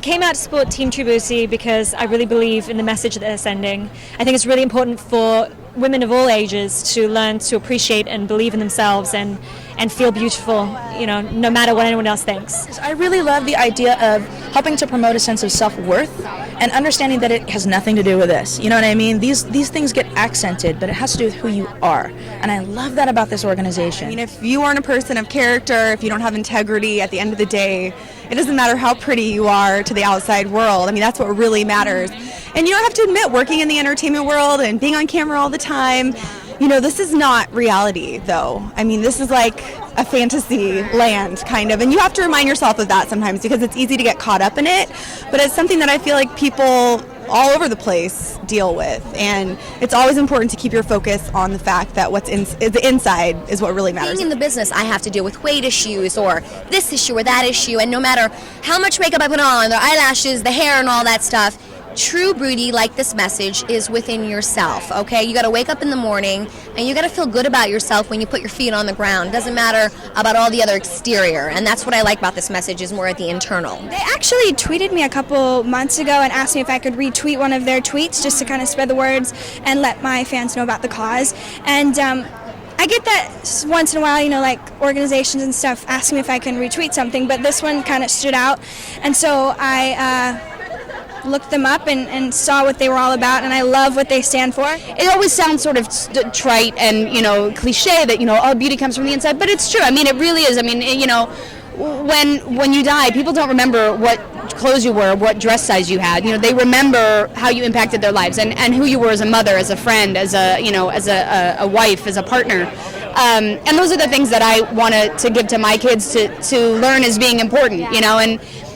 came out to support Team Tribusi because I really believe in the message that they're sending. I think it's really important for women of all ages to learn to appreciate and believe in themselves and feel beautiful, no matter what anyone else thinks. I really love the idea of helping to promote a sense of self-worth and understanding that it has nothing to do with this. You know what I mean? These things get accented, but it has to do with who you are. And I love that about this organization. I mean, if you aren't a person of character, if you don't have integrity, at the end of the day, it doesn't matter how pretty you are to the outside world. I mean, that's what really matters. And you don't have to admit, working in the entertainment world and being on camera all the time, this is not reality, though. I mean, this is like a fantasy land, kind of. And you have to remind yourself of that sometimes because it's easy to get caught up in it. But it's something that I feel like people all over the place deal with. And it's always important to keep your focus on the fact that the inside is what really matters. Being in the business, I have to deal with weight issues or this issue or that issue. And no matter how much makeup I put on, the eyelashes, the hair, and all that stuff, true beauty, like this message, is within yourself, okay? You got to wake up in the morning and you got to feel good about yourself when you put your feet on the ground. It doesn't matter about all the other exterior, and that's what I like about this message, is more at the internal. They actually tweeted me a couple months ago and asked me if I could retweet one of their tweets just to kind of spread the words and let my fans know about the cause. And I get that once in a while, like organizations and stuff asking me if I can retweet something, but this one kind of stood out, and so I looked them up and saw what they were all about, and I love what they stand for. It always sounds sort of trite and cliche that all beauty comes from the inside, but it's true. I mean, it really is. I mean, when you die, people don't remember what clothes you wore, what dress size you had. They remember how you impacted their lives and who you were as a mother, as a friend, as a wife, as a partner. And those are the things that I want to give to my kids to learn as being important.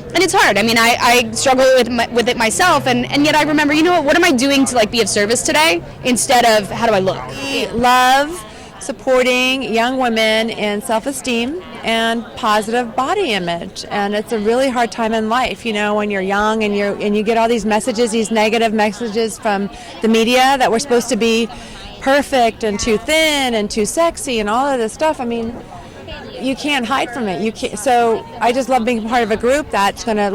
And it's hard. I mean, I struggle with it myself, and yet I remember, what am I doing to be of service today instead of how do I look? We love supporting young women in self-esteem and positive body image, and it's a really hard time in life, when you're young and you get all these messages, these negative messages from the media that we're supposed to be perfect and too thin and too sexy and all of this stuff. I mean, you can't hide from it. You can't. So I just love being part of a group that's going to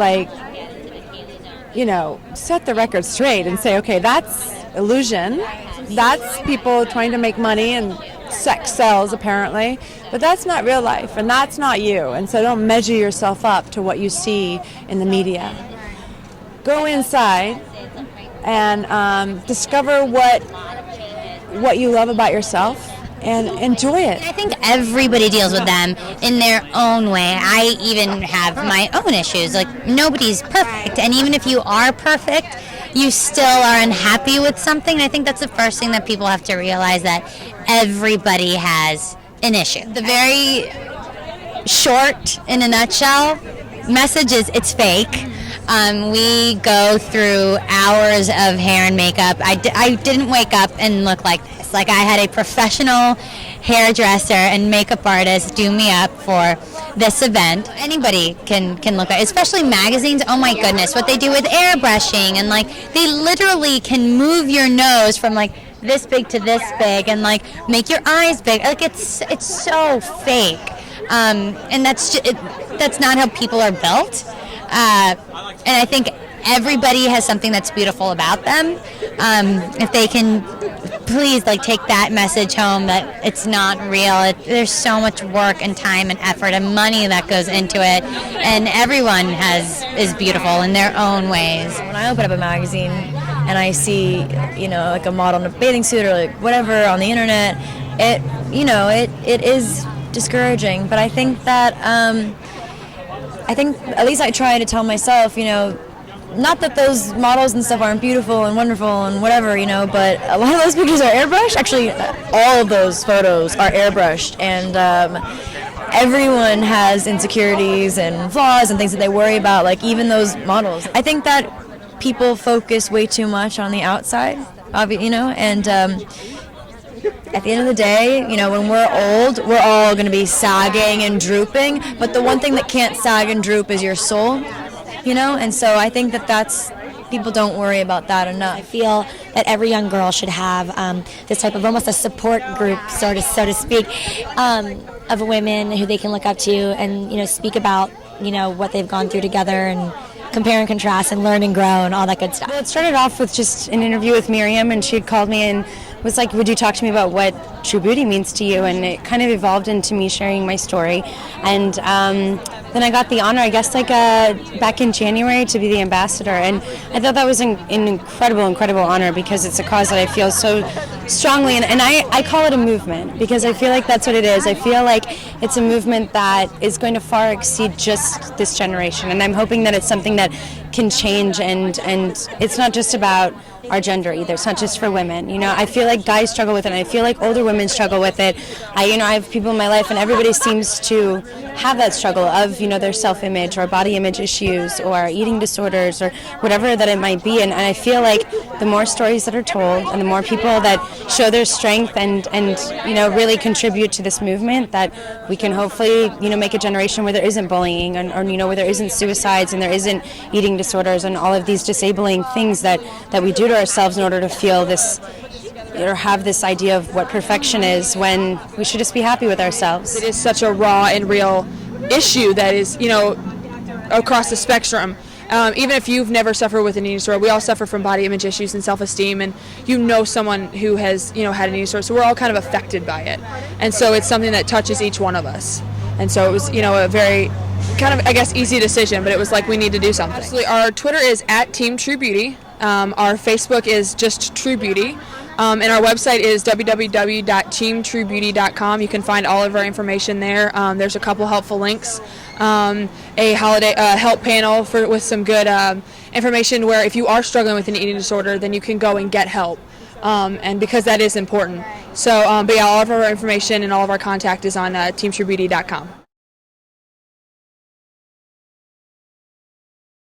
set the record straight and say, okay, that's illusion. That's people trying to make money, and sex sells apparently, but that's not real life, and that's not you. And so don't measure yourself up to what you see in the media. Go inside and discover what you love about yourself and enjoy it. I think everybody deals with them in their own way. I even have my own issues. Nobody's perfect, and even if you are perfect, you still are unhappy with something. I think that's the first thing that people have to realize, that everybody has an issue. The very short, in a nutshell, message is it's fake. We go through hours of hair and makeup. I didn't wake up and look like this. I had a professional hairdresser and makeup artist do me up for this event. Anybody can look at it, especially magazines. Oh my goodness, what they do with airbrushing, and they literally can move your nose from this big to this big, and make your eyes big. It's so fake, and that's not how people are built. And I think everybody has something that's beautiful about them. If they can please take that message home, that it's not real. There's so much work and time and effort and money that goes into it, and everyone is beautiful in their own ways. When I open up a magazine and I see a model in a bathing suit or whatever on the internet, it is discouraging. But I think that at least I try to tell myself, not that those models and stuff aren't beautiful and wonderful and whatever, but a lot of those pictures are airbrushed. Actually, all of those photos are airbrushed, and everyone has insecurities and flaws and things that they worry about, even those models. I think that people focus way too much on the outside, and at the end of the day, when we're old, we're all going to be sagging and drooping, but the one thing that can't sag and droop is your soul, and so I think that's, people don't worry about that enough. I feel that every young girl should have this type of almost a support group, so to speak, of women who they can look up to and, speak about, what they've gone through together, and compare and contrast and learn and grow and all that good stuff. Well, it started off with just an interview with Miriam, and she had called me and was like, would you talk to me about what true beauty means to you? And it kind of evolved into me sharing my story. And then I got the honor, I guess, back in January to be the ambassador. And I thought that was an incredible honor, because it's a cause that I feel so strongly. And I call it a movement, because I feel like that's what it is. I feel like it's a movement that is going to far exceed just this generation. And I'm hoping that it's something that can change, and it's not just about our gender either. It's not just for women. I feel like guys struggle with it, and I feel like older women struggle with it. I have people in my life, and everybody seems to have that struggle of, their self-image or body image issues or eating disorders or whatever that it might be. And I feel like the more stories that are told and the more people that show their strength and really contribute to this movement, that we can hopefully, make a generation where there isn't bullying or where there isn't suicides and there isn't eating disorders and all of these disabling things that we do to ourselves in order to feel this or have this idea of what perfection is, when we should just be happy with ourselves. It is such a raw and real issue that is, across the spectrum. Even if you've never suffered with an eating disorder, we all suffer from body image issues and self-esteem, and someone who has, had an eating disorder, so we're all kind of affected by it. And so it's something that touches each one of us. And so it was, a very kind of, I guess, easy decision, but it was like we need to do something. Absolutely. Our Twitter is @TeamTrueBeauty. Our Facebook is just True Beauty. And our website is www.teamtruebeauty.com. You can find all of our information there. There's a couple helpful links. A holiday help panel with some good information where if you are struggling with an eating disorder, then you can go and get help. And because that is important. So, but yeah, all of our information and all of our contact is on teamtruebeauty.com.